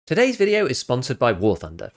Today's video is sponsored by War Thunder.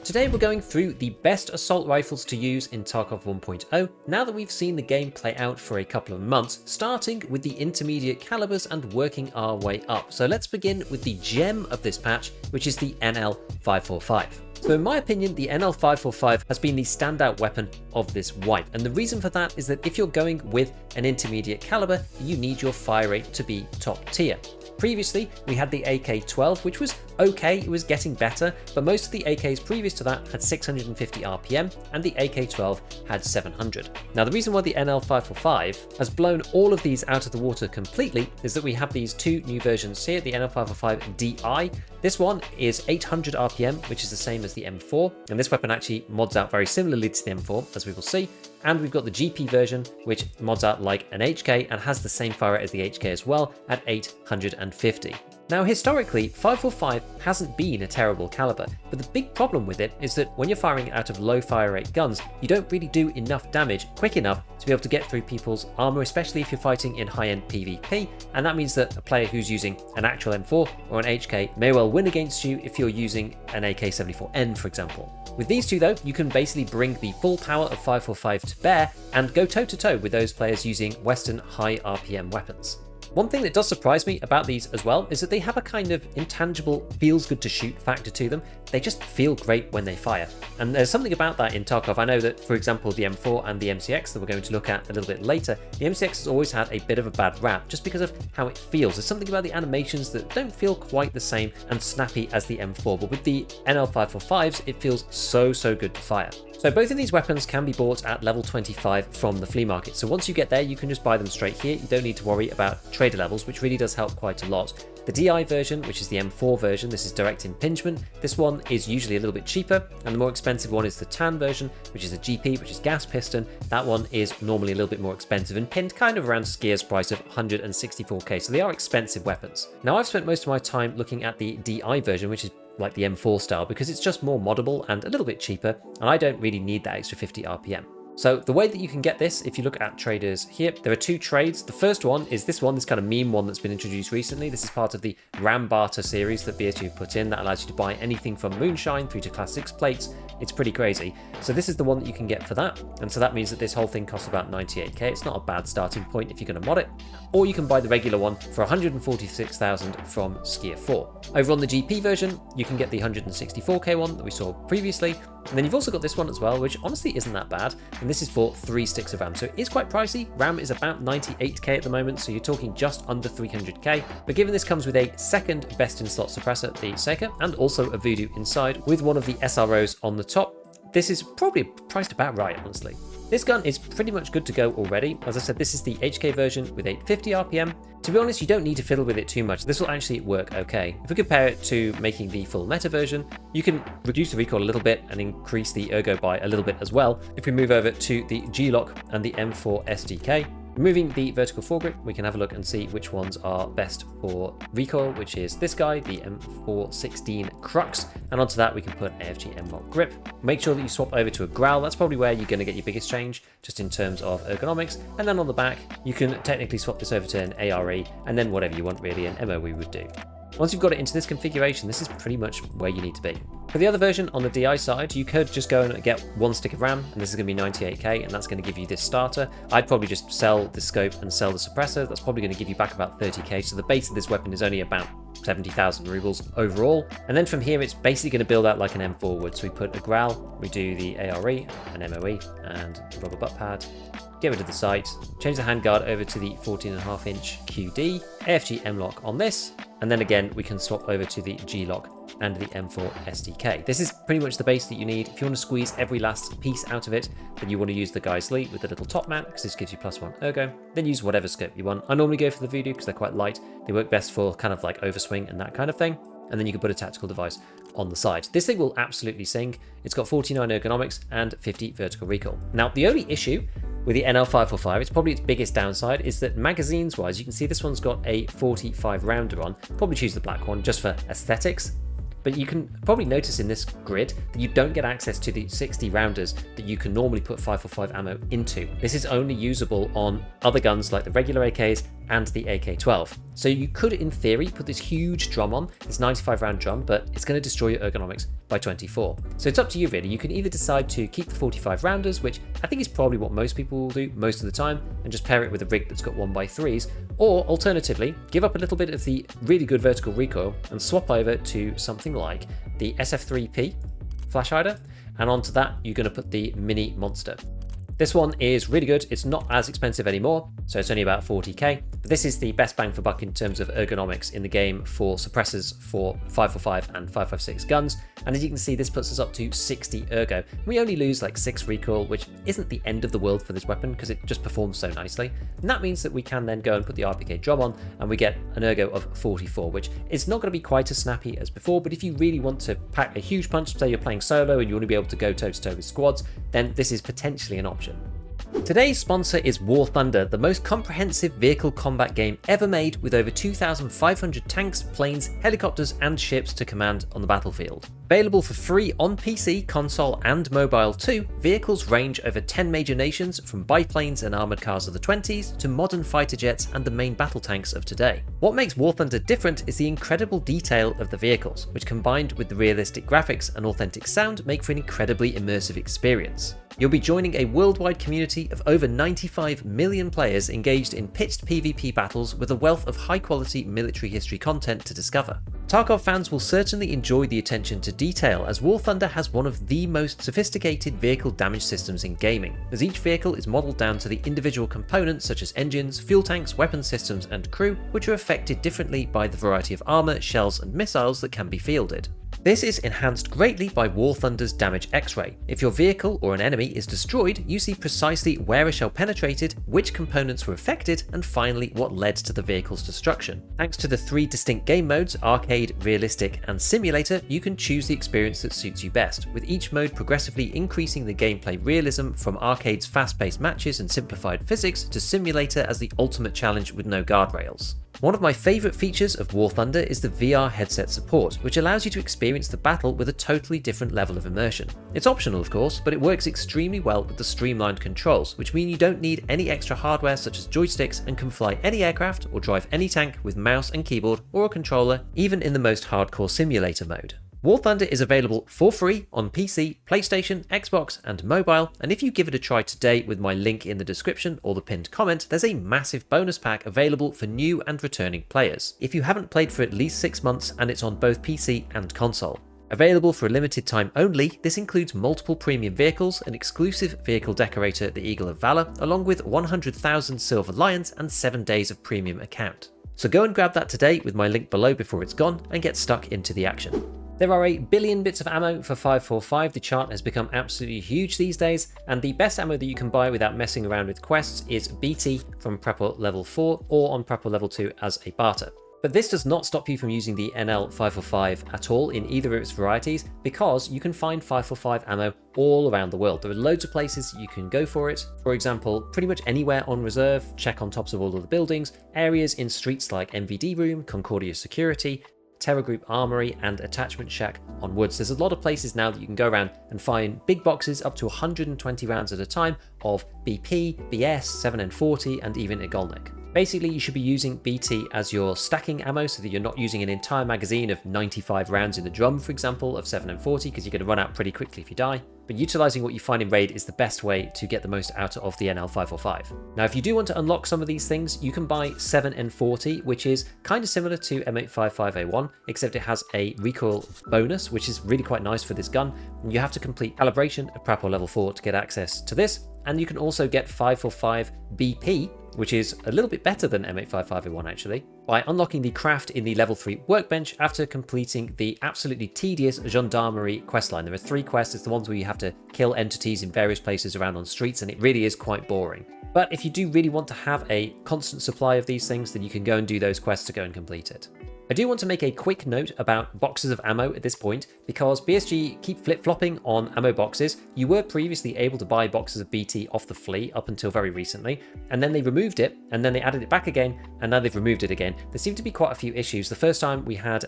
Today we're going through the best assault rifles to use in Tarkov 1.0 now that we've seen the game play out for a couple of months, starting with the intermediate calibers and working our way up. So let's begin with the gem of this patch, which is the NL545. So in my opinion, the NL545 has been the standout weapon of this wipe, and the reason for that is that if you're going with an intermediate caliber, you need your fire rate to be top tier. Previously, we had the AK-12, which was okay, it was getting better, but most of the AKs previous to that had 650 RPM, and the AK-12 had 700. Now, the reason why the NL545 has blown all of these out of the water completely is that we have these two new versions here, the NL545 DI. This one is 800 RPM, which is the same as the M4, and this weapon actually mods out very similarly to the M4, as we will see. And we've got the GP version, which mods out like an HK and has the same fire rate as the HK as well at 850. Now, historically, 545 hasn't been a terrible caliber, but the big problem with it is that when you're firing out of low fire rate guns, you don't really do enough damage quick enough to be able to get through people's armor, especially if you're fighting in high-end PvP, and that means that a player who's using an actual M4 or an HK may well win against you if you're using an AK-74N, for example. With these two though, you can basically bring the full power of 545 to bear and go toe-to-toe with those players using Western high RPM weapons. One thing that does surprise me about these as well is that they have a kind of intangible feels good to shoot factor to them. They just feel great when they fire. And there's something about that in Tarkov. I know that, for example, the M4 and the MCX that we're going to look at a little bit later, the MCX has always had a bit of a bad rap just because of how it feels. There's something about the animations that don't feel quite the same and snappy as the M4, but with the NL545s, it feels so good to fire. So both of these weapons can be bought at level 25 from the flea market. So once you get there, you can just buy them straight here. You don't need to worry about trader levels, which really does help quite a lot. The DI version, which is the M4 version, this is direct impingement. This one is usually a little bit cheaper, and the more expensive one is the TAN version, which is a GP, which is gas piston. That one is normally a little bit more expensive and pinned kind of around Skier's price of 164k. So they are expensive weapons. Now, I've spent most of my time looking at the DI version, which is like the M4 style, because it's just more moddable and a little bit cheaper, and I don't really need that extra 50 RPM. So the way that you can get this, if you look at traders here, there are two trades. The first one is this one, this kind of meme one that's been introduced recently. This is part of the RAM Barter series that BSG put in that allows you to buy anything from Moonshine through to Class 6 plates. It's pretty crazy. So this is the one that you can get for that. And so that means that this whole thing costs about 98k. It's not a bad starting point if you're going to mod it. Or you can buy the regular one for 146,000 from Skier 4. Over on the GP version, you can get the 164k one that we saw previously. And then you've also got this one as well, which honestly isn't that bad. And this is for 3 sticks of RAM. So it is quite pricey. RAM is about 98k at the moment, so you're talking just under 300k. But given this comes with a second best in slot suppressor, the Seika, and also a Voodoo inside with one of the SROs on the top, this is probably priced about right, honestly. This gun is pretty much good to go already. As I said, this is the HK version with 850 RPM. To be honest, you don't need to fiddle with it too much. This will actually work okay. If we compare it to making the full meta version, you can reduce the recoil a little bit and increase the ergo by a little bit as well. If we move over to the G-Lock and the M4 SDK, removing the vertical foregrip, we can have a look and see which ones are best for recoil, which is this guy, the M416 Crux, and onto that we can put AFG M-Lock grip. Make sure that you swap over to a Growl. That's probably where you're going to get your biggest change, just in terms of ergonomics. And then on the back, you can technically swap this over to an ARE, and then whatever you want really, an MOE would do. Once you've got it into this configuration, this is pretty much where you need to be. For the other version, on the DI side, you could just go and get 1 stick of RAM, and this is going to be 98k, and that's going to give you this starter. I'd probably just sell the scope and sell the suppressor. That's probably going to give you back about 30k, so the base of this weapon is only about 70,000 rubles overall. And then from here, it's basically going to build out like an M4 would. So we put a Growl, we do the ARE, an MOE, and a rubber butt pad. Get rid of the sight, change the handguard over to the 14.5 inch QD, AFG M-Lock on this, and then again we can swap over to the G-Lock and the M4 SDK. This is pretty much the base that you need. If you want to squeeze every last piece out of it, then you want to use the Geisley with the little top mount, because this gives you +1 ergo. Then use whatever scope you want. I normally go for the Voodoo because they're quite light. They work best for kind of like overswing and that kind of thing. And then you can put a tactical device on the side. This thing will absolutely sing. It's got 49 ergonomics and 50 vertical recoil. Now, the only issue with the NL545, it's probably its biggest downside, is that magazines wise, you can see this one's got a 45 rounder on. Probably choose the black one just for aesthetics. But you can probably notice in this grid that you don't get access to the 60 rounders that you can normally put 545 ammo into. This is only usable on other guns like the regular AKs and the AK-12. So you could, in theory, put this huge drum on, this 95 round drum, but it's going to destroy your ergonomics by 24. So it's up to you really. You can either decide to keep the 45 rounders, which I think is probably what most people will do most of the time, and just pair it with a rig that's got 1x3s, or alternatively, give up a little bit of the really good vertical recoil and swap over to something like the SF3P flash hider, and onto that you're going to put the Mini Monster. This one is really good. It's not as expensive anymore, so it's only about 40k. But this is the best bang for buck in terms of ergonomics in the game for suppressors for 545 and 556 guns. And as you can see, this puts us up to 60 ergo. We only lose like 6 recoil, which isn't the end of the world for this weapon because it just performs so nicely. And that means that we can then go and put the RPK drum on and we get an ergo of 44, which is not going to be quite as snappy as before. But if you really want to pack a huge punch, say you're playing solo and you want to be able to go toe to toe with squads, then this is potentially an option. Today's sponsor is War Thunder, the most comprehensive vehicle combat game ever made, with over 2,500 tanks, planes, helicopters and ships to command on the battlefield. Available for free on PC, console and mobile too, vehicles range over 10 major nations, from biplanes and armoured cars of the 20s to modern fighter jets and the main battle tanks of today. What makes War Thunder different is the incredible detail of the vehicles, which combined with the realistic graphics and authentic sound make for an incredibly immersive experience. You'll be joining a worldwide community of over 95 million players engaged in pitched PvP battles with a wealth of high-quality military history content to discover. Tarkov fans will certainly enjoy the attention to detail, as War Thunder has one of the most sophisticated vehicle damage systems in gaming, as each vehicle is modelled down to the individual components such as engines, fuel tanks, weapon systems and crew, which are affected differently by the variety of armour, shells and missiles that can be fielded. This is enhanced greatly by War Thunder's Damage X-ray. If your vehicle or an enemy is destroyed, you see precisely where a shell penetrated, which components were affected, and finally what led to the vehicle's destruction. Thanks to the 3 distinct game modes, Arcade, Realistic and Simulator, you can choose the experience that suits you best, with each mode progressively increasing the gameplay realism from Arcade's fast-paced matches and simplified physics to Simulator as the ultimate challenge with no guardrails. One of my favourite features of War Thunder is the VR headset support, which allows you to experience the battle with a totally different level of immersion. It's optional of course, but it works extremely well with the streamlined controls, which mean you don't need any extra hardware such as joysticks and can fly any aircraft or drive any tank with mouse and keyboard or a controller, even in the most hardcore simulator mode. War Thunder is available for free on PC, PlayStation, Xbox and mobile, and if you give it a try today with my link in the description or the pinned comment, there's a massive bonus pack available for new and returning players, if you haven't played for at least 6 months and it's on both PC and console. Available for a limited time only, this includes multiple premium vehicles, an exclusive vehicle decorator, the Eagle of Valor, along with 100,000 Silver Lions and 7 days of premium account. So go and grab that today with my link below before it's gone and get stuck into the action. There are a billion bits of ammo for 545, the chart has become absolutely huge these days, and the best ammo that you can buy without messing around with quests is BT from Prepper level 4 or on Prepper level 2 as a barter. But this does not stop you from using the NL545 at all in either of its varieties, because you can find 545 ammo all around the world. There are loads of places you can go for it. For example, pretty much anywhere on reserve, check on tops of all of the buildings, areas in streets like MVD Room, Concordia Security, Terror Group Armory and Attachment Shack on Woods. There's a lot of places now that you can go around and find big boxes up to 120 rounds at a time of BP, BS, 7N40 and even Igolnik. Basically, you should be using BT as your stacking ammo so that you're not using an entire magazine of 95 rounds in the drum, for example, of 7N40, because you're going to run out pretty quickly if you die. But utilizing what you find in Raid is the best way to get the most out of the NL545. Now, if you do want to unlock some of these things, you can buy 7N40, which is kind of similar to M855A1, except it has a recoil bonus, which is really quite nice for this gun. And you have to complete calibration at Prapor level 4 to get access to this. And you can also get 545 BP, which is a little bit better than M855A1 actually, by unlocking the craft in the level 3 workbench after completing the absolutely tedious Gendarmerie questline. There are 3 quests, it's the ones where you have to kill entities in various places around on streets, and it really is quite boring. But if you do really want to have a constant supply of these things, then you can go and do those quests to go and complete it. I do want to make a quick note about boxes of ammo at this point, because BSG keep flip-flopping on ammo boxes. You were previously able to buy boxes of BT off the flea up until very recently, and then they removed it, and then they added it back again, and now they've removed it again. There seem to be quite a few issues. The first time we had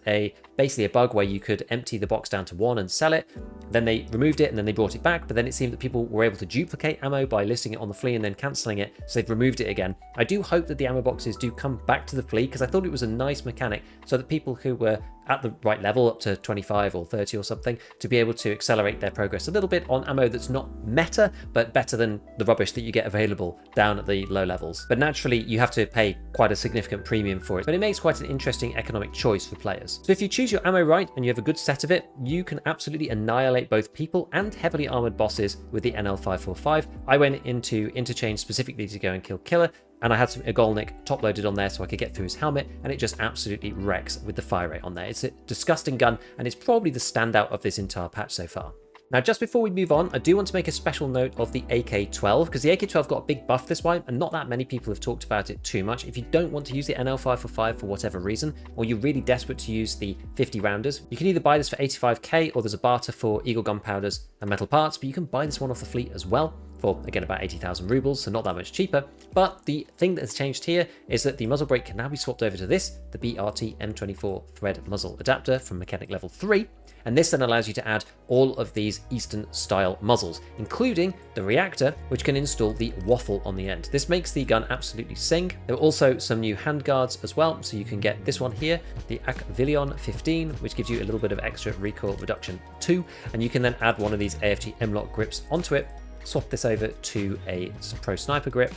basically a bug where you could empty the box down to 1 and sell it, then they removed it and then they brought it back, but then it seemed that people were able to duplicate ammo by listing it on the flea and then cancelling it, so they've removed it again. I do hope that the ammo boxes do come back to the flea, because I thought it was a nice mechanic so that people who were at the right level, up to 25 or 30 or something, to be able to accelerate their progress a little bit on ammo that's not meta, but better than the rubbish that you get available down at the low levels. But naturally, you have to pay quite a significant premium for it, but it makes quite an interesting economic choice for players. So if you choose your ammo right and you have a good set of it, you can absolutely annihilate both people and heavily armored bosses with the NL545. I went into interchange specifically to go and kill Killer, and I had some Igolnik top loaded on there so I could get through his helmet, and it just absolutely wrecks with the fire rate on there. It's a disgusting gun, and it's probably the standout of this entire patch so far. Now, just before we move on, I do want to make a special note of the AK-12, because the AK-12 got a big buff this wipe, and not that many people have talked about it too much. If you don't want to use the NL545 for whatever reason, or you're really desperate to use the 50 rounders, you can either buy this for 85k, or there's a barter for Eagle gunpowders and metal parts, but you can buy this one off the fleet as well, for again about 80,000 rubles, so not that much cheaper. But the thing that has changed here is that the muzzle brake can now be swapped over to this, the BRT M24 thread muzzle adapter from mechanic level 3, and this then allows you to add all of these Eastern style muzzles, including the reactor, which can install the waffle on the end. This makes the gun absolutely sing. There are also some new handguards as well, so you can get this one here, the Aquavilion 15, which gives you a little bit of extra recoil reduction too, and you can then add one of these AFG M-Lock grips onto it, swap this over to a Pro Sniper grip,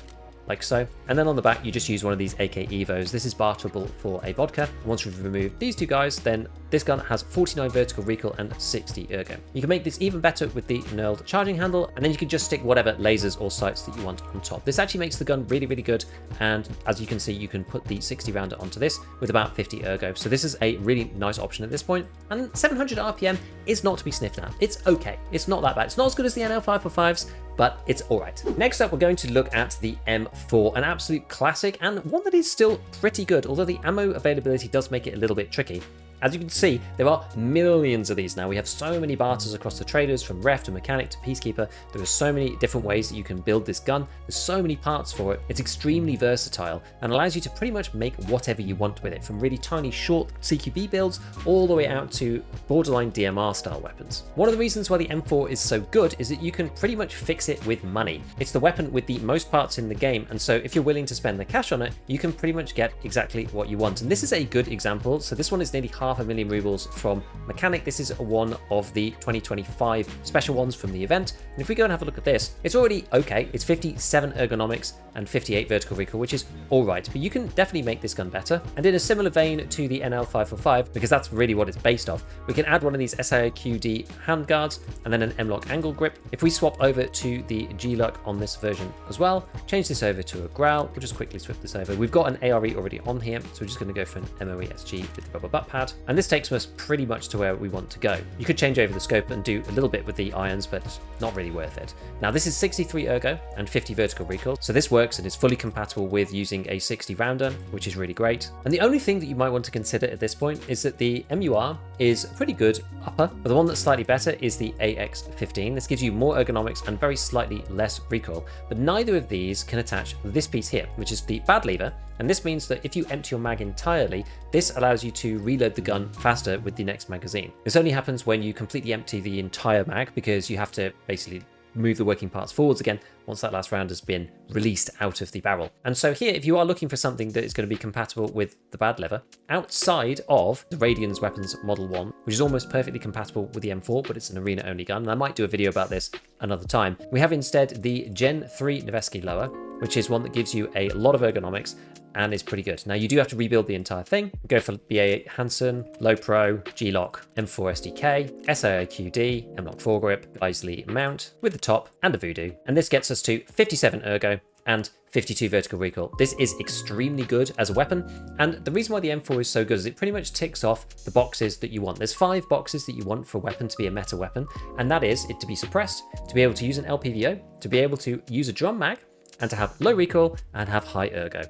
like so. And then on the back, you just use one of these AK Evos. This is barterable for a vodka. Once you've removed these two guys, then this gun has 49 vertical recoil and 60 ergo. You can make this even better with the knurled charging handle, and then you can just stick whatever lasers or sights that you want on top. This actually makes the gun really, really good. And as you can see, you can put the 60 rounder onto this with about 50 ergo. So this is a really nice option at this point. And 700 RPM is not to be sniffed at. It's okay. It's not that bad. It's not as good as the NL545s, but it's all right. Next up, we're going to look at the M4, an absolute classic and one that is still pretty good, although the ammo availability does make it a little bit tricky. As you can see, there are millions of these now. We have so many barters across the traders, from ref to mechanic to peacekeeper. There are so many different ways that you can build this gun. There's so many parts for it. It's extremely versatile and allows you to pretty much make whatever you want with it, from really tiny short CQB builds all the way out to borderline DMR style weapons. One of the reasons why the M4 is so good is that you can pretty much fix it with money. It's the weapon with the most parts in the game, and so if you're willing to spend the cash on it, you can pretty much get exactly what you want. And this is a good example. So this one is nearly half a million rubles from mechanic. This is one of the 2025 special ones from the event, and if we go and have a look at this, it's already okay. It's 57 ergonomics and 58 vertical recoil, which is all right, but you can definitely make this gun better. And in a similar vein to the NL545, because that's really what it's based off, we can add one of these SIQD handguards and then an M-Lock angle grip. If we swap over to the G-Lock on this version as well, change this over to a Growl, we'll just quickly swap this over. We've got an ARE already on here, so we're just going to go for an MOE SG with the rubber butt pad, and this takes us pretty much to where we want to go. You could change over the scope and do a little bit with the irons, but it's not really worth it. Now this is 63 ergo and 50 vertical recoil, so this works and is fully compatible with using a 60 rounder, which is really great. And the only thing that you might want to consider at this point is that the MUR is pretty good upper, but the one that's slightly better is the AX15. This gives you more ergonomics and very slightly less recoil, but neither of these can attach this piece here, which is the bad lever. And this means that if you empty your mag entirely, this allows you to reload the gun faster with the next magazine. This only happens when you completely empty the entire mag, because you have to basically move the working parts forwards again once that last round has been released out of the barrel. And so here, if you are looking for something that is going to be compatible with the bad lever, outside of the Radian's Weapons Model 1, which is almost perfectly compatible with the M4, but it's an arena-only gun, and I might do a video about this another time, we have instead the Gen 3 Nevesky lower, which is one that gives you a lot of ergonomics and is pretty good. Now you do have to rebuild the entire thing. Go for BA8 Hansen, Low Pro, G-Lock, M4 SDK, SIQD, M-Lock foregrip, Isley mount with the top and a Voodoo. And this gets us to 57 ergo and 52 vertical recoil. This is extremely good as a weapon, and the reason why the M4 is so good is it pretty much ticks off the boxes that you want. There's 5 boxes that you want for a weapon to be a meta weapon, and that is it to be suppressed, to be able to use an LPVO, to be able to use a drum mag, and to have low recoil and have high ergo.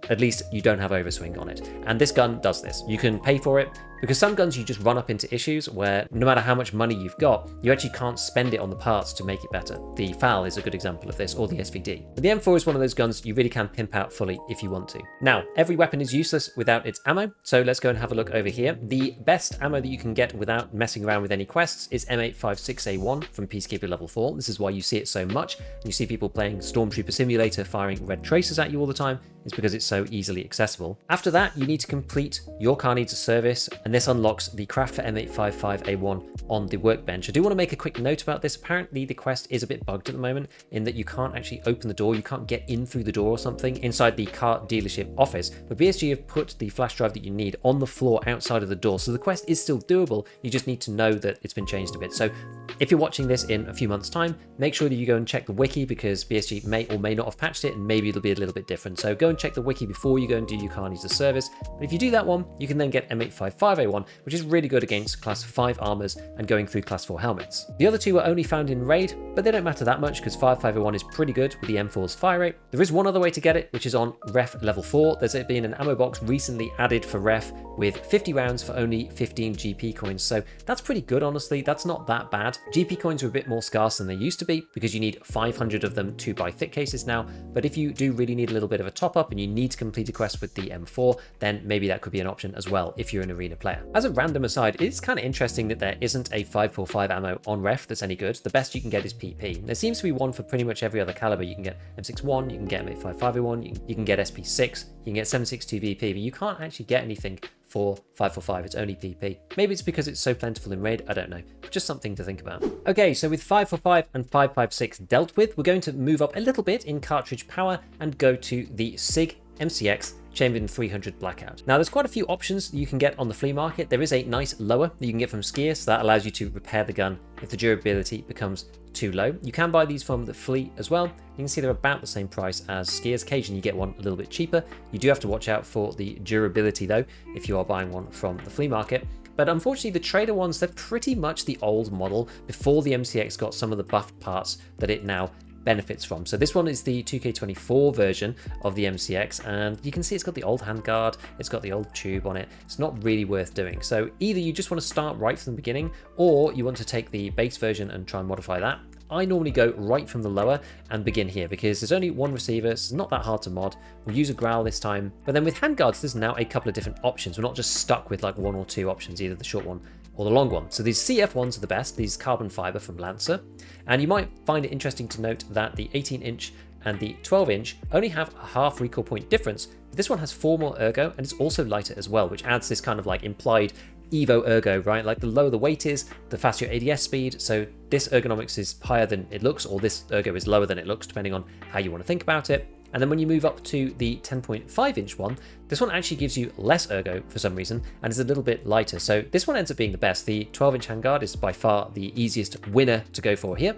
at least you don't have overswing on it. And this gun does this. You can pay for it, because some guns you just run up into issues where no matter how much money you've got, you actually can't spend it on the parts to make it better. The FAL is a good example of this, or the SVD. But the M4 is one of those guns you really can pimp out fully if you want to. Now, every weapon is useless without its ammo, so let's go and have a look over here. The best ammo that you can get without messing around with any quests is M856A1 from Peacekeeper level 4. This is why you see it so much, and you see people playing Stormtrooper Simulator firing red tracers at you all the time. It's because it's so easily accessible. After that, you need to complete Your Car Needs a Service, and this unlocks the craft for M855A1 on the workbench. I do want to make a quick note about this. Apparently the quest is a bit bugged at the moment in that you can't actually open the door, you can't get in through the door or something inside the car dealership office, but BSG have put the flash drive that you need on the floor outside of the door, so the quest is still doable. You just need to know that it's been changed a bit. So if you're watching this in a few months' time, make sure that you go and check the wiki, because BSG may or may not have patched it, and maybe it'll be a little bit different. So go and check the wiki before you go and do Your Car Needs a Service. But if you do that one, you can then get M855A1, which is really good against class 5 armors and going through class 4 helmets. The other two are only found in raid, but they don't matter that much because 55A1 is pretty good with the M4's fire rate. There is one other way to get it, which is on ref level 4. There's been an ammo box recently added for ref with 50 rounds for only 15 GP coins. So that's pretty good, honestly. That's not that bad. GP coins are a bit more scarce than they used to be because you need 500 of them to buy thick cases now. But if you do really need a little bit of a top up and you need to complete a quest with the M4, then maybe that could be an option as well if you're an arena player. As a random aside, it's kind of interesting that there isn't a 545 ammo on ref that's any good. The best you can get is PP. There seems to be one for pretty much every other caliber. You can get M61, you can get M855A1, you can get SP6, you can get 762 VP, but you can't actually get anything for 545, it's only PP. Maybe it's because it's so plentiful in raid, I don't know. Just something to think about. Okay, so with 545 and 556 dealt with, we're going to move up a little bit in cartridge power and go to the SIG MCX Chambered in 300 Blackout. Now, there's quite a few options that you can get on the flea market. There is a nice lower that you can get from Skier, so that allows you to repair the gun if the durability becomes too low. You can buy these from the flea as well. You can see they're about the same price as Skiers. Occasionally you get one a little bit cheaper. You do have to watch out for the durability though, if you are buying one from the flea market. But unfortunately, the trader ones, they're pretty much the old model before the MCX got some of the buffed parts that it now benefits from. So this one is the 2K24 version of the MCX, and you can see it's got the old handguard, it's got the old tube on it. It's not really worth doing. So either you just want to start right from the beginning, or you want to take the base version and try and modify that. I normally go right from the lower and begin here because there's only one receiver, so it's not that hard to mod. We'll use a growl this time. But then with handguards, there's now a couple of different options. We're not just stuck with like one or two options, either the short one or the long one. So these CF ones are the best, these carbon fiber from Lancer. And you might find it interesting to note that the 18-inch and the 12-inch only have a half recoil point difference. But this one has 4 more ergo, and it's also lighter as well, which adds this kind of like implied Evo ergo, right? Like the lower the weight is, the faster your ADS speed. So this ergonomics is higher than it looks, or this ergo is lower than it looks, depending on how you want to think about it. And then when you move up to the 10.5-inch one, this one actually gives you less ergo for some reason, and is a little bit lighter. So this one ends up being the best. The 12-inch handguard is by far the easiest winner to go for here.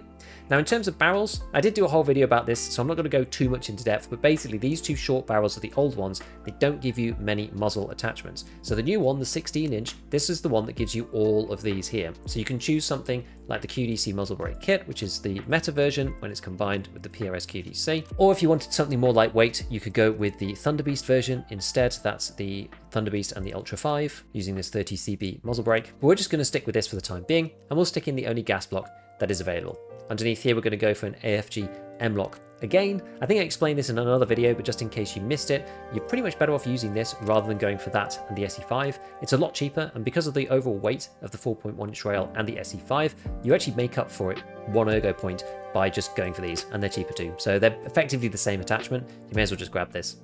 Now, in terms of barrels, I did do a whole video about this, so I'm not going to go too much into depth, but basically these two short barrels are the old ones. They don't give you many muzzle attachments. So the new one, the 16-inch, this is the one that gives you all of these here. So you can choose something like the QDC muzzle brake kit, which is the meta version when it's combined with the PRS QDC. Or if you wanted something more lightweight, you could go with the Thunderbeast version instead. That's the Thunderbeast and the Ultra 5 using this 30cb muzzle brake. But we're just going to stick with this for the time being, and we'll stick in the only gas block that is available. Underneath here, we're going to go for an AFG M-Lock. Again, I think I explained this in another video, but just in case you missed it, you're pretty much better off using this rather than going for that and the SE5. It's a lot cheaper, and because of the overall weight of the 4.1-inch rail and the SE5, you actually make up for it 1 ergo point by just going for these, and they're cheaper too. So they're effectively the same attachment. You may as well just grab this.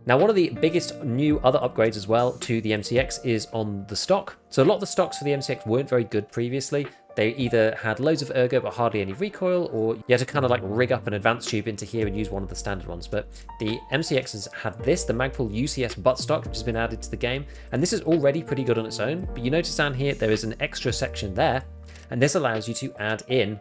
Now, one of the biggest new other upgrades as well to the MCX is on the stock. So a lot of the stocks for the MCX weren't very good previously. They either had loads of ergo but hardly any recoil, or you had to kind of like rig up an advanced tube into here and use one of the standard ones. But the MCXs had this, the Magpul UCS buttstock, which has been added to the game. And this is already pretty good on its own, but you notice down here there is an extra section there, and this allows you to add in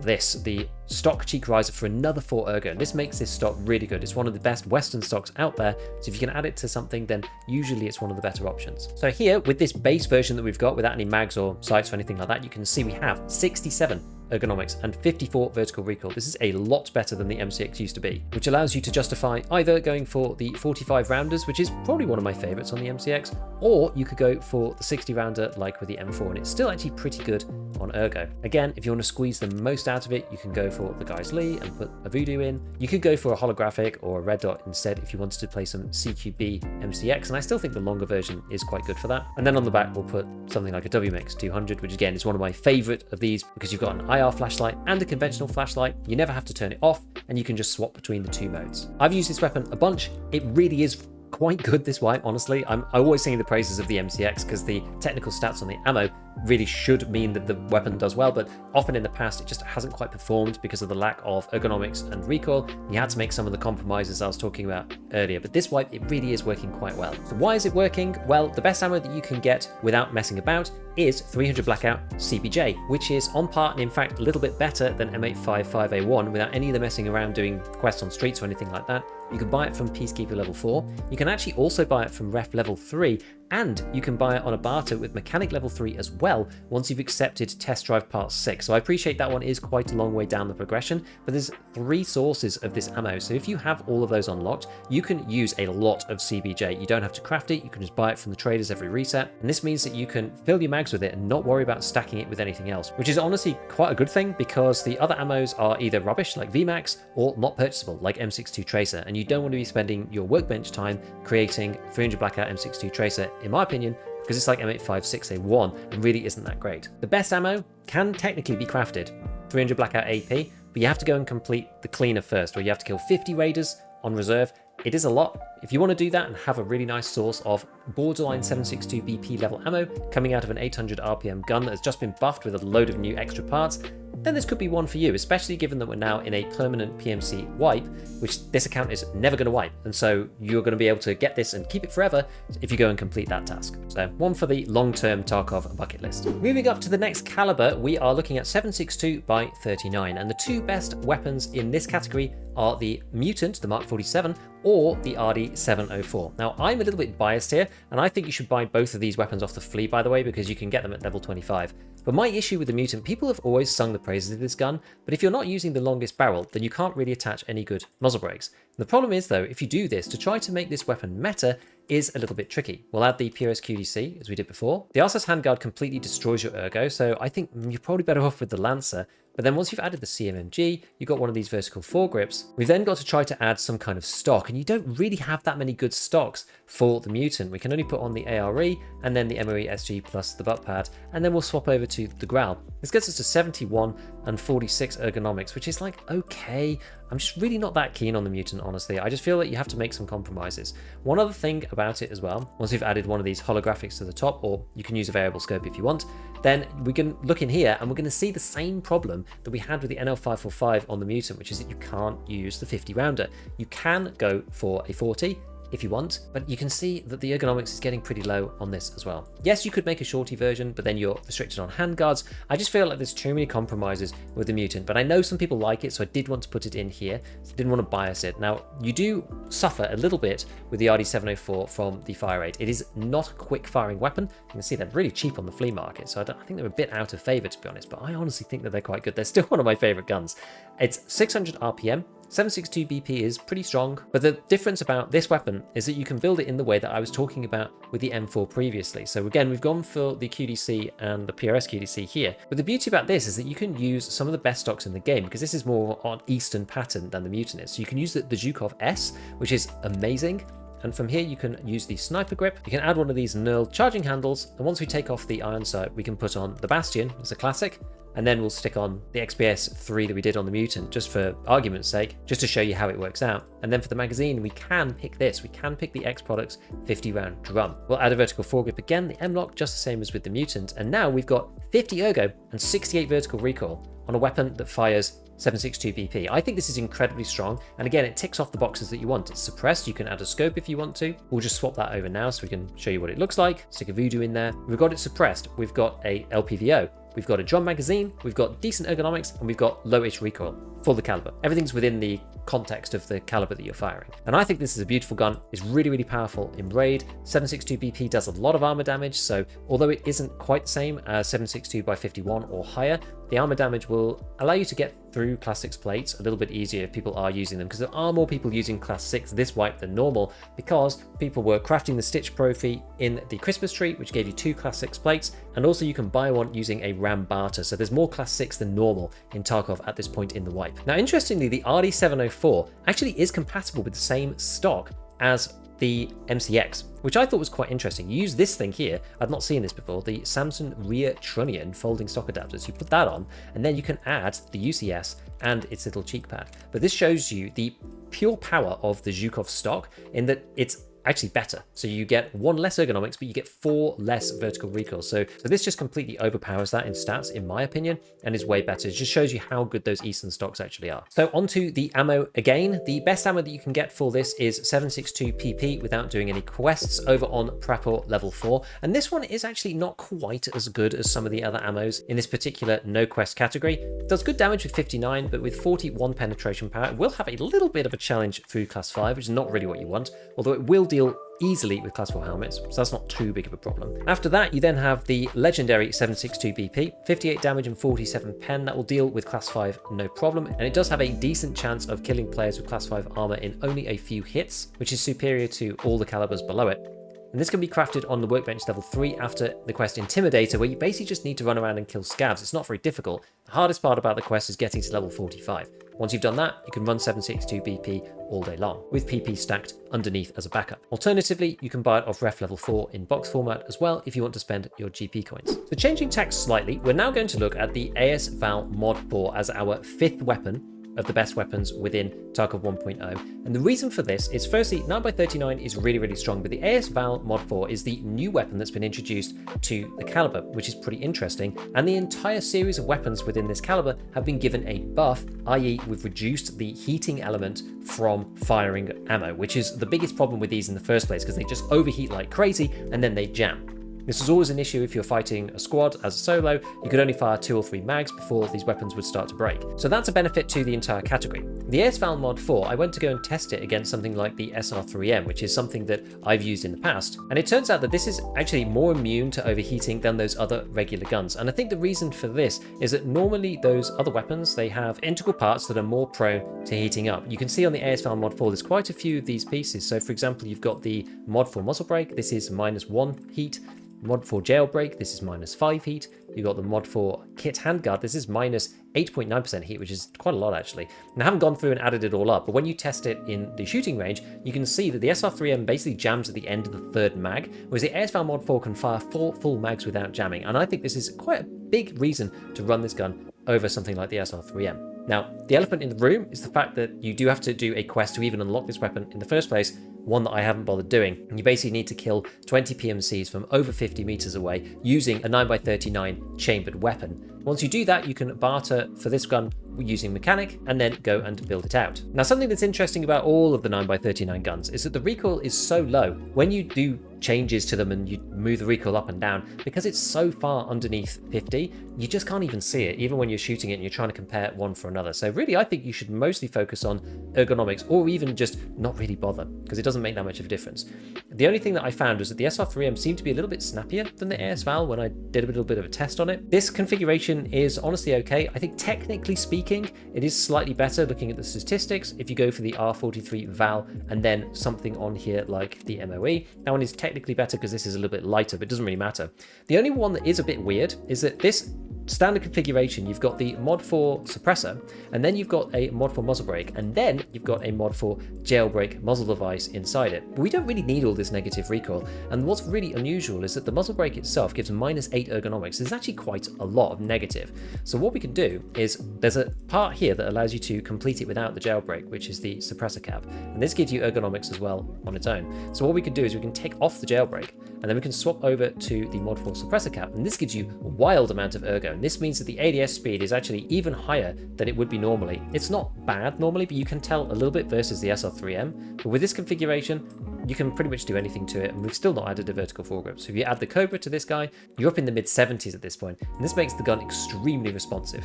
this, the stock cheek riser for another 4 ergo. And this makes this stock really good. It's one of the best Western stocks out there. So if you can add it to something, then usually it's one of the better options. So here with this base version that we've got without any mags or sights or anything like that, you can see we have 67 ergonomics and 54 vertical recoil. This is a lot better than the MCX used to be, which allows you to justify either going for the 45 rounders, which is probably one of my favorites on the MCX, or you could go for the 60 rounder like with the M4, and it's still actually pretty good on ergo. Again, if you want to squeeze the most out of it, you can go for the Guys Lee and put a Voodoo in. You could go for a holographic or a red dot instead if you wanted to play some CQB MCX, and I still think the longer version is quite good for that. And then on the back, we'll put something like a WMX 200, which again is one of my favorite of these because you've got an IR flashlight and a conventional flashlight. You never have to turn it off, and you can just swap between the two modes. I've used this weapon a bunch. It really is quite good this wipe, honestly. I always sing the praises of the MCX because the technical stats on the ammo really should mean that the weapon does well, but often in the past it just hasn't quite performed because of the lack of ergonomics and recoil. You had to make some of the compromises I was talking about earlier, but this wipe, it really is working quite well. So why is it working? Well, the best ammo that you can get without messing about is 300 Blackout CBJ, which is on par and in fact a little bit better than M855A1 without any of the messing around doing quests on streets or anything like that. You can buy it from Peacekeeper level 4. You can actually also buy it from Ref level 3, and you can buy it on a barter with Mechanic level 3 as well once you've accepted Test Drive Part 6. So I appreciate that one is quite a long way down the progression, but there's 3 sources of this ammo. So if you have all of those unlocked, you can use a lot of CBJ. You don't have to craft it, you can just buy it from the traders every reset. And this means that you can fill your mags with it and not worry about stacking it with anything else, which is honestly quite a good thing because the other ammos are either rubbish like VMAX or not purchasable like M62 Tracer, and you don't want to be spending your workbench time creating 300 Blackout M62 Tracer, in my opinion, because it's like M856A1 and really isn't that great. The best ammo can technically be crafted, 300 Blackout AP, but you have to go and complete the cleaner first, where you have to kill 50 raiders on reserve. It is a lot. If you want to do that and have a really nice source of borderline 762 BP level ammo coming out of an 800 RPM gun that has just been buffed with a load of new extra parts, then this could be one for you, especially given that we're now in a permanent PMC wipe, which this account is never going to wipe. And so you're going to be able to get this and keep it forever if you go and complete that task. So one for the long-term Tarkov bucket list. Moving up to the next caliber, we are looking at 762 by 39. And the 2 best weapons in this category are the Mutant, the Mark 47, or the RD704. Now, I'm a little bit biased here, and I think you should buy both of these weapons off the flea, by the way, because you can get them at level 25. But my issue with the Mutant, people have always sung the praises of this gun, but if you're not using the longest barrel, then you can't really attach any good muzzle brakes. The problem is, though, if you do this, to try to make this weapon meta is a little bit tricky. We'll add the PRS QDC, as we did before. The RSS handguard completely destroys your ergo, so I think you're probably better off with the Lancer. But then once you've added the CMMG, you've got one of these vertical foregrips. We've then got to try to add some kind of stock, and you don't really have that many good stocks for the Mutant. We can only put on the ARE and then the MOE SG plus the butt pad, and then we'll swap over to the Growl. This gets us to 71 and 46 ergonomics, which is like, okay. I'm just really not that keen on the Mutant, honestly. I just feel that you have to make some compromises. One other thing about it as well, once you've added one of these holographics to the top, or you can use a variable scope if you want, then we can look in here and we're going to see the same problem that we had with the NL545 on the Mutant, which is that you can't use the 50 rounder. You can go for a 40 if you want, but you can see that the ergonomics is getting pretty low on this as well. Yes, you could make a shorty version, but then you're restricted on handguards. I just feel like there's too many compromises with the Mutant, but I know some people like it, so I did want to put it in here. So I didn't want to bias it. Now, you do suffer a little bit with the RD704 from the fire rate. It is not a quick firing weapon. You can see they're really cheap on the flea market, so I think they're a bit out of favor, to be honest, but I honestly think that they're quite good. They're still one of my favorite guns. It's 600 RPM. 762 BP is pretty strong, but the difference about this weapon is that you can build it in the way that I was talking about with the M4 previously. So again, we've gone for the QDC and the PRS QDC here. But the beauty about this is that you can use some of the best stocks in the game, because this is more on Eastern pattern than the Mutant is. So you can use the Zhukov S, which is amazing. And from here, you can use the sniper grip. You can add one of these knurled charging handles. And once we take off the iron sight, we can put on the Bastion as a classic. And then we'll stick on the XPS 3 that we did on the Mutant, just for argument's sake, just to show you how it works out. And then for the magazine, we can pick this. We can pick the X Products 50 round drum. We'll add a vertical foregrip again, the M-Lock, just the same as with the Mutant. And now we've got 50 ergo and 68 vertical recoil on a weapon that fires 762 BP. I think this is incredibly strong, and again, it ticks off the boxes that you want. It's suppressed, you can add a scope if you want to. We'll just swap that over now so we can show you what it looks like. Stick a Voodoo in there. We've got it suppressed. We've got a LPVO. We've got a drum magazine, we've got decent ergonomics, and we've got low-ish recoil for the caliber. Everything's within the context of the caliber that you're firing. And I think this is a beautiful gun. It's really, really powerful in raid. 7.62 BP does a lot of armor damage, so although it isn't quite the same as 7.62 by 51 or higher, the armor damage will allow you to get through class 6 plates a little bit easier if people are using them, because there are more people using class 6 this wipe than normal, because people were crafting the Stitch Trophy in the Christmas tree, which gave you 2 class 6 plates, and also you can buy one using a RAM barter, so there's more class 6 than normal in Tarkov at this point in the wipe. Now interestingly, the RD704 actually is compatible with the same stock as the MCX, which I thought was quite interesting. You use this thing here, I've not seen this before, the Samsung rear trunnion folding stock adapters. You put that on, and then you can add the UCS and its little cheek pad. But this shows you the pure power of the Zhukov stock in that it's actually better. So you get 1 less ergonomics, but you get 4 less vertical recoil. So this just completely overpowers that in stats, in my opinion, and is way better. It just shows you how good those Eastern stocks actually are. So onto the ammo again. The best ammo that you can get for this is 7.62 PP without doing any quests over on Prapor level 4. And this one is actually not quite as good as some of the other ammos in this particular no quest category. It does good damage with 59, but with 41 penetration power, it will have a little bit of a challenge through class 5, which is not really what you want, although it will deal easily with class 4 helmets, so that's not too big of a problem. After that, you then have the legendary 7.62 BP, 58 damage and 47 pen. That will deal with class 5 no problem, and it does have a decent chance of killing players with class 5 armor in only a few hits, which is superior to all the calibers below it. And this can be crafted on the workbench level 3 after the quest Intimidator, where you basically just need to run around and kill scavs. It's not very difficult. The hardest part about the quest is getting to level 45. Once you've done that, you can run 7.62 BP all day long, with PP stacked underneath as a backup. Alternatively, you can buy it off ref level 4 in box format as well if you want to spend your GP coins. So changing tack slightly, we're now going to look at the AS Val Mod 4 as our 5th weapon of the best weapons within Tarkov 1.0. And the reason for this is, firstly, 9x39 is really, really strong, but the AS Val Mod 4 is the new weapon that's been introduced to the caliber, which is pretty interesting. And the entire series of weapons within this caliber have been given a buff, i.e. we've reduced the heating element from firing ammo, which is the biggest problem with these in the first place, because they just overheat like crazy and then they jam. This was always an issue if you're fighting a squad as a solo. You could only fire 2 or 3 mags before these weapons would start to break. So that's a benefit to the entire category. The AS Val Mod 4, I went to go and test it against something like the SR3M, which is something that I've used in the past. And it turns out that this is actually more immune to overheating than those other regular guns. And I think the reason for this is that normally those other weapons, they have integral parts that are more prone to heating up. You can see on the AS Val Mod 4, there's quite a few of these pieces. So for example, you've got the Mod 4 muzzle brake. This is -1 heat. Mod 4 jailbreak, this is -5 heat. You've got the Mod 4 kit handguard, this is -8.9% heat, which is quite a lot actually. And I haven't gone through and added it all up, but when you test it in the shooting range, you can see that the SR3M basically jams at the end of the 3rd mag, whereas the AS Val Mod 4 can fire 4 full mags without jamming. And I think this is quite a big reason to run this gun over something like the SR3M. Now, the elephant in the room is the fact that you do have to do a quest to even unlock this weapon in the first place, one that I haven't bothered doing. You basically need to kill 20 PMCs from over 50 meters away using a 9x39 chambered weapon. Once you do that, you can barter for this gun using mechanic and then go and build it out. Now, something that's interesting about all of the 9x39 guns is that the recoil is so low. When you do changes to them and you move the recoil up and down, because it's so far underneath 50, you just can't even see it, even when you're shooting it and you're trying to compare one for another. So really, I think you should mostly focus on ergonomics, or even just not really bother, because it doesn't make that much of a difference. The only thing that I found was that the SR3M seemed to be a little bit snappier than the AS Val when I did a little bit of a test on it. This configuration is honestly okay. I think technically speaking, it is slightly better looking at the statistics if you go for the R43 Val and then something on here like the MOE. That one is technically better because this is a little bit lighter, but it doesn't really matter. The only one that is a bit weird is that this standard configuration, you've got the Mod 4 suppressor, and then you've got a Mod 4 muzzle brake, and then you've got a Mod 4 jailbreak muzzle device inside it. But we don't really need all this negative recoil, and what's really unusual is that the muzzle brake itself gives -8 ergonomics. There's actually quite a lot of negative. So what we can do is, there's a part here that allows you to complete it without the jailbreak, which is the suppressor cap, and this gives you ergonomics as well on its own. So what we can do is we can take off the jailbreak, and then we can swap over to the Mod 4 suppressor cap, and this gives you a wild amount of ergo. And this means that the ADS speed is actually even higher than it would be normally. It's not bad normally, but you can tell a little bit versus the SR3M. But with this configuration, you can pretty much do anything to it, and we've still not added a vertical foregrip. So if you add the Cobra to this guy, you're up in the mid-70s at this point, and this makes the gun extremely responsive.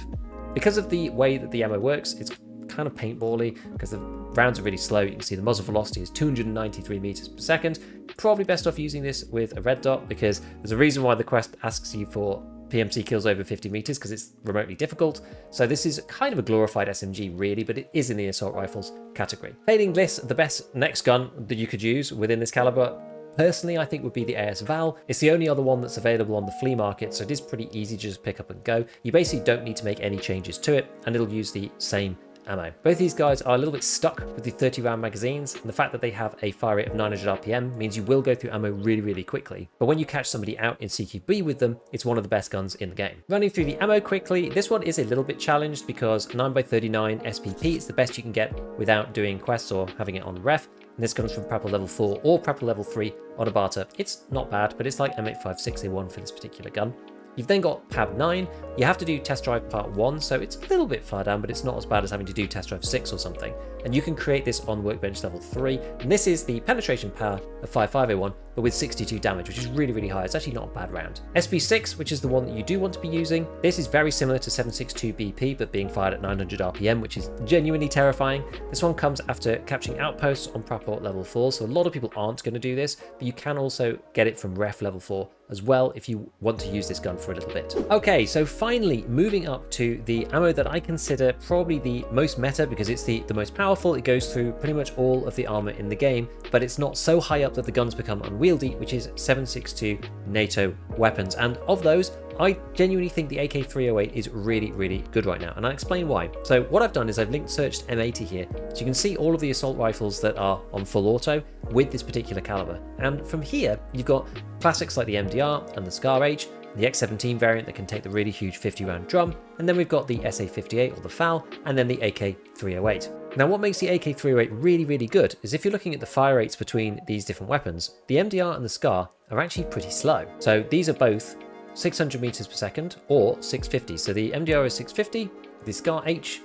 Because of the way that the ammo works, it's kind of paintball-y because the rounds are really slow. You can see the muzzle velocity is 293 meters per second. Probably best off using this with a red dot because there's a reason why the quest asks you for PMC kills over 50 meters because it's remotely difficult. So this is kind of a glorified SMG really, but it is in the assault rifles category. Failing this, the best next gun that you could use within this caliber, personally, I think would be the AS Val. It's the only other one that's available on the flea market, so it is pretty easy to just pick up and go. You basically don't need to make any changes to it, and it'll use the same ammo. Both these guys are a little bit stuck with the 30 round magazines, and the fact that they have a fire rate of 900 RPM means you will go through ammo really, really quickly. But when you catch somebody out in CQB with them, it's one of the best guns in the game. Running through the ammo quickly, this one is a little bit challenged because 9x39 SPP is the best you can get without doing quests or having it on ref. And this comes from Prepper level 4 or Prepper level 3 on a barter. It's not bad, but it's like M856A1 for this particular gun. You've then got PAB 9. You have to do test drive part 1, so it's a little bit far down, but it's not as bad as having to do test drive 6 or something. And you can create this on workbench level 3. And this is the penetration power of 55A1, but with 62 damage, which is really, really high. It's actually not a bad round. SP6, which is the one that you do want to be using. This is very similar to 7.62 BP, but being fired at 900 RPM, which is genuinely terrifying. This one comes after capturing outposts on Prapor level 4, so a lot of people aren't going to do this, but you can also get it from ref level 4 as well if you want to use this gun for a little bit. Okay, so finally moving up to the ammo that I consider probably the most meta because it's the most powerful. It goes through pretty much all of the armor in the game, but it's not so high up that the guns become unwieldy, which is 7.62 NATO weapons. And of those, I genuinely think the AK-308 is really, really good right now, and I'll explain why. So what I've done is I've link searched M80 here, so you can see all of the assault rifles that are on full auto with this particular caliber. And from here, you've got classics like the MDR and the SCAR-H, the X17 variant that can take the really huge 50-round drum, and then we've got the SA-58 or the FAL, and then the AK-308. Now what makes the AK-308 really, really good is if you're looking at the fire rates between these different weapons, the MDR and the SCAR are actually pretty slow. So these are both 600 meters per second or 650. So the MDR is 650, the SCAR-H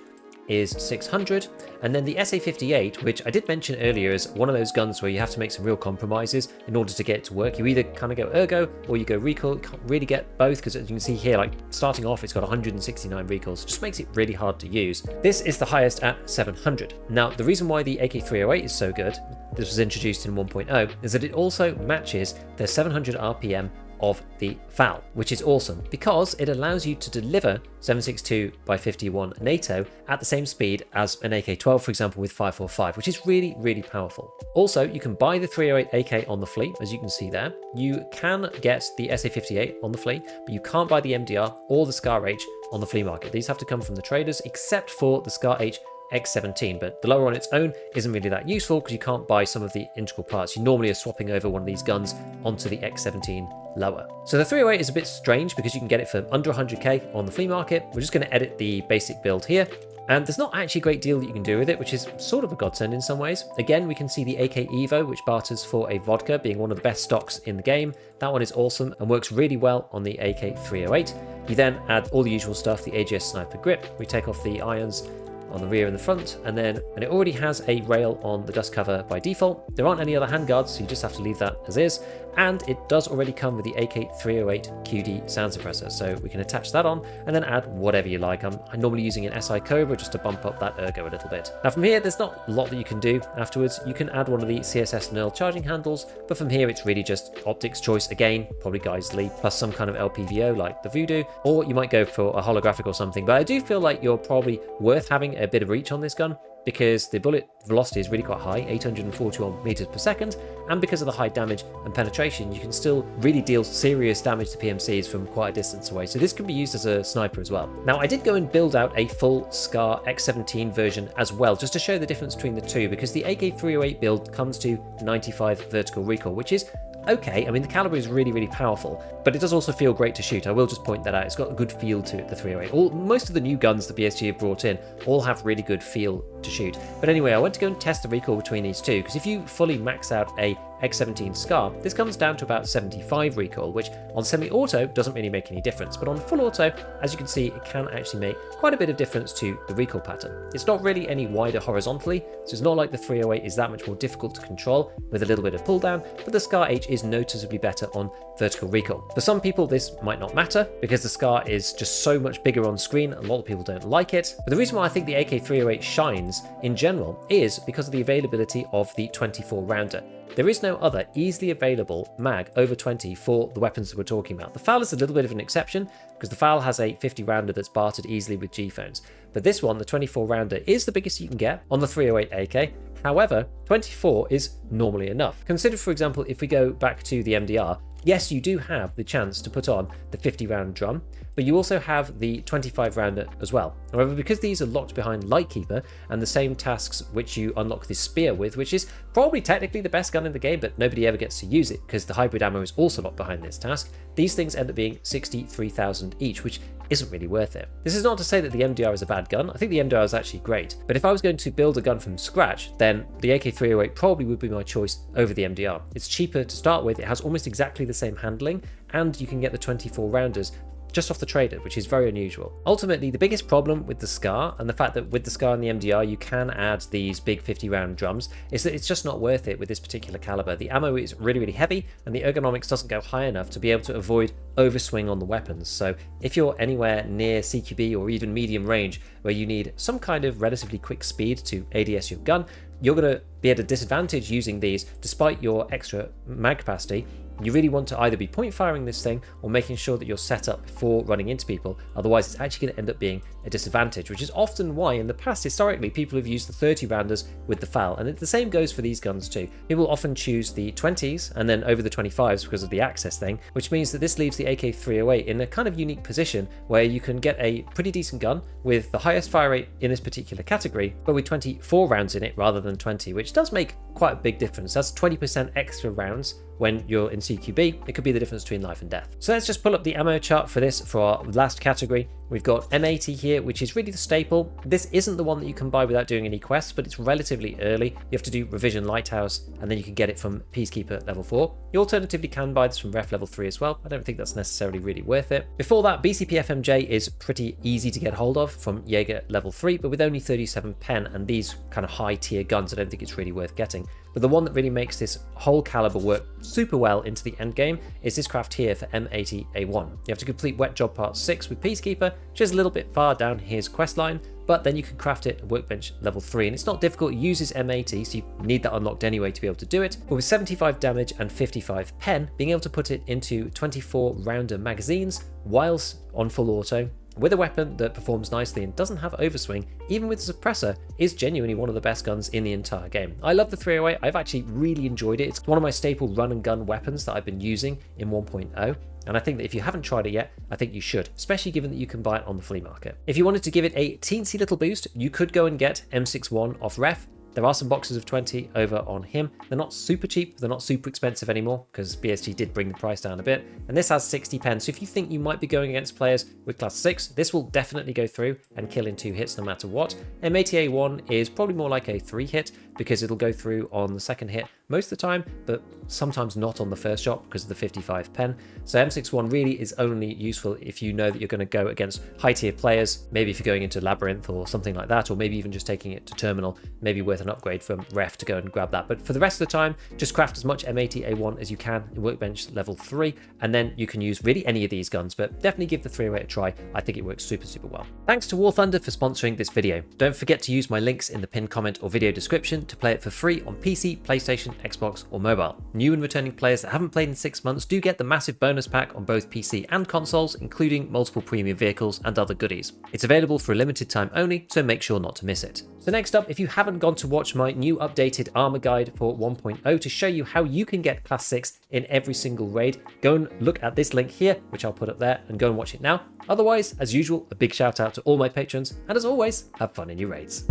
is 600, and then the SA-58, which I did mention earlier, is one of those guns where you have to make some real compromises in order to get it to work. You either kind of go ergo or you go recoil. You can't really get both because as you can see here, like starting off, it's got 169 recoils. It just makes it really hard to use. This is the highest at 700. Now, the reason why the AK-308 is so good, this was introduced in 1.0, is that it also matches the 700 RPM of the FAL, which is awesome because it allows you to deliver 7.62 by 51 NATO at the same speed as an AK-12, for example, with 5.45, which is really, really powerful. Also, you can buy the 308 AK on the flea, as you can see there. You can get the SA-58 on the flea, but you can't buy the MDR or the SCAR-H on the flea market. These have to come from the traders, except for the SCAR-H X17, but the lower on its own isn't really that useful because you can't buy some of the integral parts. You normally are swapping over one of these guns onto the X17 lower. So the 308 is a bit strange because you can get it for under 100k on the flea market. We're just going to edit the basic build here. And there's not actually a great deal that you can do with it, which is sort of a godsend in some ways. Again, we can see the AK Evo, which barters for a vodka, being one of the best stocks in the game. That one is awesome and works really well on the AK-308. You then add all the usual stuff, the AGS sniper grip. We take off the irons on the rear and the front, and it already has a rail on the dust cover by default. There aren't any other handguards, so you just have to leave that as is. And it does already come with the AK-308 QD sound suppressor, so we can attach that on and then add whatever you like. I'm normally using an SI Cobra just to bump up that ergo a little bit. Now from here, there's not a lot that you can do afterwards. You can add one of the CSS Knurl charging handles, but from here it's really just optics choice again, probably Geisley, plus some kind of LPVO like the Voodoo, or you might go for a holographic or something. But I do feel like you're probably worth having a bit of reach on this gun, because the bullet velocity is really quite high, 841 meters per second, and because of the high damage and penetration, you can still really deal serious damage to PMCs from quite a distance away. So this can be used as a sniper as well. Now, I did go and build out a full SCAR X17 version as well, just to show the difference between the two, because the AK-308 build comes to 95 vertical recoil, which is okay. I mean, the caliber is really, really powerful, but it does also feel great to shoot. I will just point that out. It's got a good feel to it, the 308. Most of the new guns that BSG have brought in all have really good feel to shoot. But anyway, I went to go and test the recoil between these two, because if you fully max out a X17 Scar, this comes down to about 75 recoil, which on semi-auto doesn't really make any difference, but on full auto, as you can see, it can actually make quite a bit of difference to the recoil pattern. It's not really any wider horizontally, so it's not like the 308 is that much more difficult to control with a little bit of pull down, but the Scar H is noticeably better on vertical recoil. For some people this might not matter because the Scar is just so much bigger on screen, a lot of people don't like it, but the reason why I think the AK-308 shines in general is because of the availability of the 24 rounder. There is no other easily available mag over 20 for the weapons that we're talking about. The FAL is a little bit of an exception because the FAL has a 50 rounder that's bartered easily with G-phones. But this one, the 24 rounder, is the biggest you can get on the 308 AK. However, 24 is normally enough. Consider, for example, if we go back to the MDR, yes, you do have the chance to put on the 50 round drum, but you also have the 25 rounder as well. However, because these are locked behind Lightkeeper and the same tasks which you unlock this spear with, which is probably technically the best gun in the game, but nobody ever gets to use it because the hybrid ammo is also locked behind this task, these things end up being 63,000 each, which isn't really worth it. This is not to say that the MDR is a bad gun. I think the MDR is actually great, but if I was going to build a gun from scratch, then the AK-308 probably would be my choice over the MDR. It's cheaper to start with, it has almost exactly the same handling, and you can get the 24 rounders just off the trader, which is very unusual. Ultimately, the biggest problem with the Scar, and the fact that with the Scar and the MDR you can add these big 50 round drums, is that it's just not worth it with this particular caliber. The ammo is really, really heavy, and the ergonomics doesn't go high enough to be able to avoid overswing on the weapons. So if you're anywhere near CQB or even medium range where you need some kind of relatively quick speed to ADS your gun, you're going to be at a disadvantage using these despite your extra mag capacity. You really want to either be point firing this thing or making sure that you're set up before running into people, otherwise it's actually going to end up being a disadvantage, which is often why in the past historically people have used the 30 rounders with the FAL, and the same goes for these guns too. People often choose the 20s and then over the 25s because of the access thing, which means that this leaves the AK-308 in a kind of unique position where you can get a pretty decent gun with the highest fire rate in this particular category, but with 24 rounds in it rather than 20, which does make quite a big difference. That's 20% extra rounds when you're in CQB. It could be the difference between life and death. So let's just pull up the ammo chart for this for our last category. We've got M80 here, which is really the staple. This isn't the one that you can buy without doing any quests, but it's relatively early. You have to do Revision Lighthouse, and then you can get it from Peacekeeper level 4. You alternatively can buy this from Ref level 3 as well. I don't think that's necessarily really worth it. Before that, BCP FMJ is pretty easy to get hold of from Jaeger level 3, but with only 37 pen and these kind of high tier guns, I don't think it's really worth getting. But the one that really makes this whole caliber work super well into the end game is this craft here for M80A1. You have to complete Wet Job Part 6 with Peacekeeper, which is a little bit far down his quest line, but then you can craft it at Workbench level 3, and it's not difficult. It uses M80, so you need that unlocked anyway to be able to do it, but with 75 damage and 55 pen, being able to put it into 24 rounder magazines whilst on full auto, with a weapon that performs nicely and doesn't have overswing, even with a suppressor, is genuinely one of the best guns in the entire game. I love the 308, I've actually really enjoyed it. It's one of my staple run and gun weapons that I've been using in 1.0. And I think that if you haven't tried it yet, I think you should, especially given that you can buy it on the flea market. If you wanted to give it a teensy little boost, you could go and get M61 off Ref. There are some boxes of 20 over on him. They're not super cheap, they're not super expensive anymore because BSG did bring the price down a bit. And this has 60 pen, so if you think you might be going against players with class 6, this will definitely go through and kill in 2 hits no matter what. M80A1 is probably more like a 3 hit because it'll go through on the second hit most of the time, but sometimes not on the first shot because of the 55 pen. So M61 really is only useful if you know that you're going to go against high tier players, maybe if you're going into Labyrinth or something like that, or maybe even just taking it to Terminal, maybe worth an upgrade from Ref to go and grab that. But for the rest of the time, just craft as much M80A1 as you can in Workbench level 3, and then you can use really any of these guns, but definitely give the 308 a try. I think it works super, super well. Thanks to War Thunder for sponsoring this video. Don't forget to use my links in the pinned comment or video description to play it for free on PC, PlayStation, Xbox, or mobile. New and returning players that haven't played in 6 months do get the massive bonus pack on both PC and consoles, including multiple premium vehicles and other goodies. It's available for a limited time only, so make sure not to miss it. So next up, if you haven't gone to watch my new updated armor guide for 1.0 to show you how you can get class 6 in every single raid, go and look at this link here, which I'll put up there, and go and watch it now. Otherwise, as usual, a big shout out to all my patrons, and as always, have fun in your raids.